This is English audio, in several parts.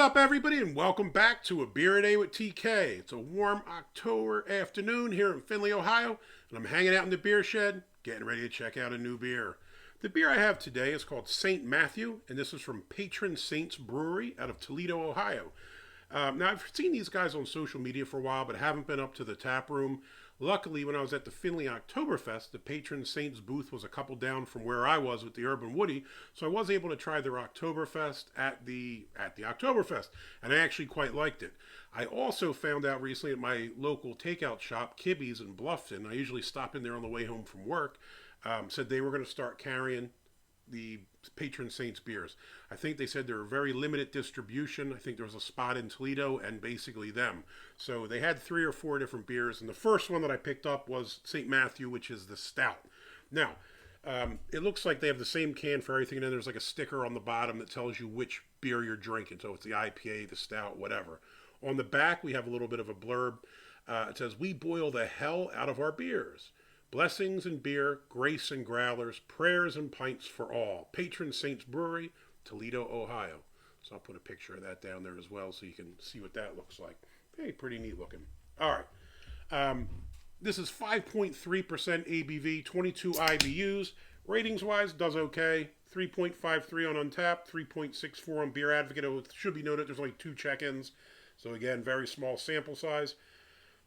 up, everybody, and welcome back to A Beer a Day with TK. It's a warm October afternoon here in Findlay, Ohio, and I'm hanging out in the beer shed, getting ready to check out a new beer. The beer I have today is called St. Matthew, and this is from Patron Saints Brewery out of Toledo, Ohio. Now, I've seen these guys on social media for a while, but haven't been up to the tap room. Luckily, when I was at the Findlay Oktoberfest, the Patron Saints booth was a couple down from where I was with the Urban Woody, so I was able to try their Oktoberfest at the Oktoberfest, and I actually quite liked it. I also found out recently at my local takeout shop, Kibbee's in Bluffton, I usually stop in there on the way home from work, said they were going to start carrying the Patron Saints beers. I think they said they were very limited distribution. I think there was a spot in Toledo and basically them. So they had 3 or 4 different beers, and the first one that I picked up was St. Matthew, which is the Stout. Now, it looks like they have the same can for everything, and then there's like a sticker on the bottom that tells you which beer you're drinking. So it's the IPA, the Stout, whatever. On the back, we have a little bit of a blurb. It says, "We boil the hell out of our beers. Blessings and beer, grace and growlers, prayers and pints for all. Patron Saints Brewery, Toledo, Ohio." So I'll put a picture of that down there as well so you can see what that looks like. Hey, pretty neat looking. All right. This is 5.3% ABV, 22 IBUs. Ratings-wise, does okay. 3.53 on Untapped, 3.64 on Beer Advocate. It should be noted there's only 2 check-ins. So again, very small sample size.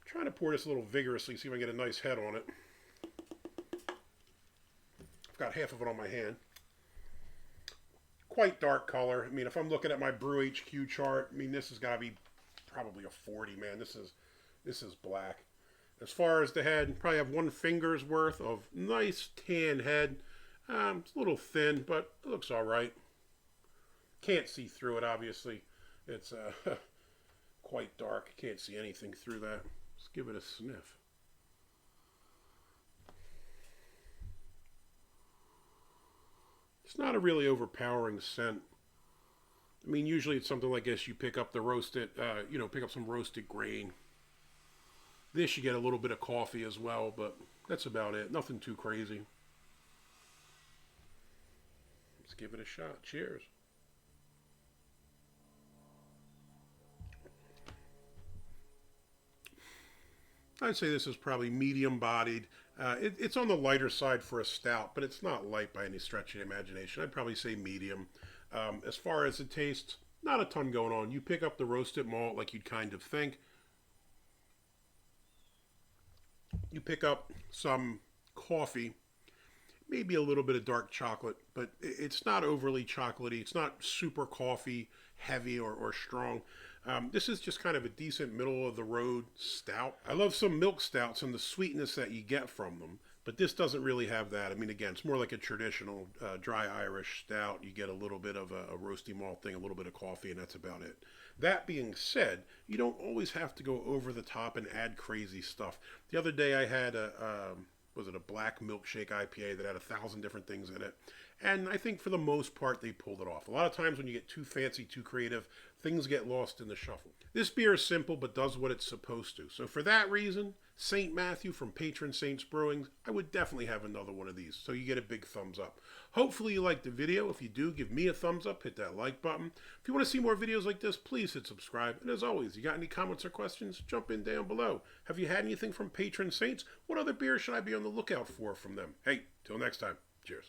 I'm trying to pour this a little vigorously, see if I can get a nice head on it. Got half of it on my hand. Quite dark color. I mean, if I'm looking at my Brew HQ chart, I mean, this has got to be probably a 40, man. This is black. As far as the head, probably have 1 finger's worth of nice tan head. It's a little thin, but it looks all right. Can't see through it, obviously. It's quite dark. Can't see anything through that. Let's give it a sniff. It's not a really overpowering scent. I mean, usually it's something like this. You pick up the roasted, pick up some roasted grain. This, you get a little bit of coffee as well, but that's about it. Nothing too crazy. Let's give it a shot. Cheers. I'd say this is probably medium bodied. It's on the lighter side for a stout, but it's not light by any stretch of the imagination. I'd probably say medium. As far as it tastes, not a ton going on. You pick up the roasted malt like you'd kind of think. You pick up some coffee, maybe a little bit of dark chocolate, but it's not overly chocolatey. It's not super coffee heavy or strong. This is just kind of a decent middle-of-the-road stout. I love some milk stouts and the sweetness that you get from them, but this doesn't really have that. I mean, again, it's more like a traditional dry Irish stout. You get a little bit of a roasty malt thing, a little bit of coffee, and that's about it. That being said, you don't always have to go over the top and add crazy stuff. The other day I had a black milkshake IPA that had 1,000 different things in it. And I think for the most part, they pulled it off. A lot of times when you get too fancy, too creative, things get lost in the shuffle. This beer is simple, but does what it's supposed to. So for that reason, St. Matthew from Patron Saints Brewing, I would definitely have another one of these. So you get a big thumbs up. Hopefully you liked the video. If you do, give me a thumbs up. Hit that like button. If you want to see more videos like this, please hit subscribe. And as always, you got any comments or questions, jump in down below. Have you had anything from Patron Saints? What other beers should I be on the lookout for from them? Hey, till next time. Cheers.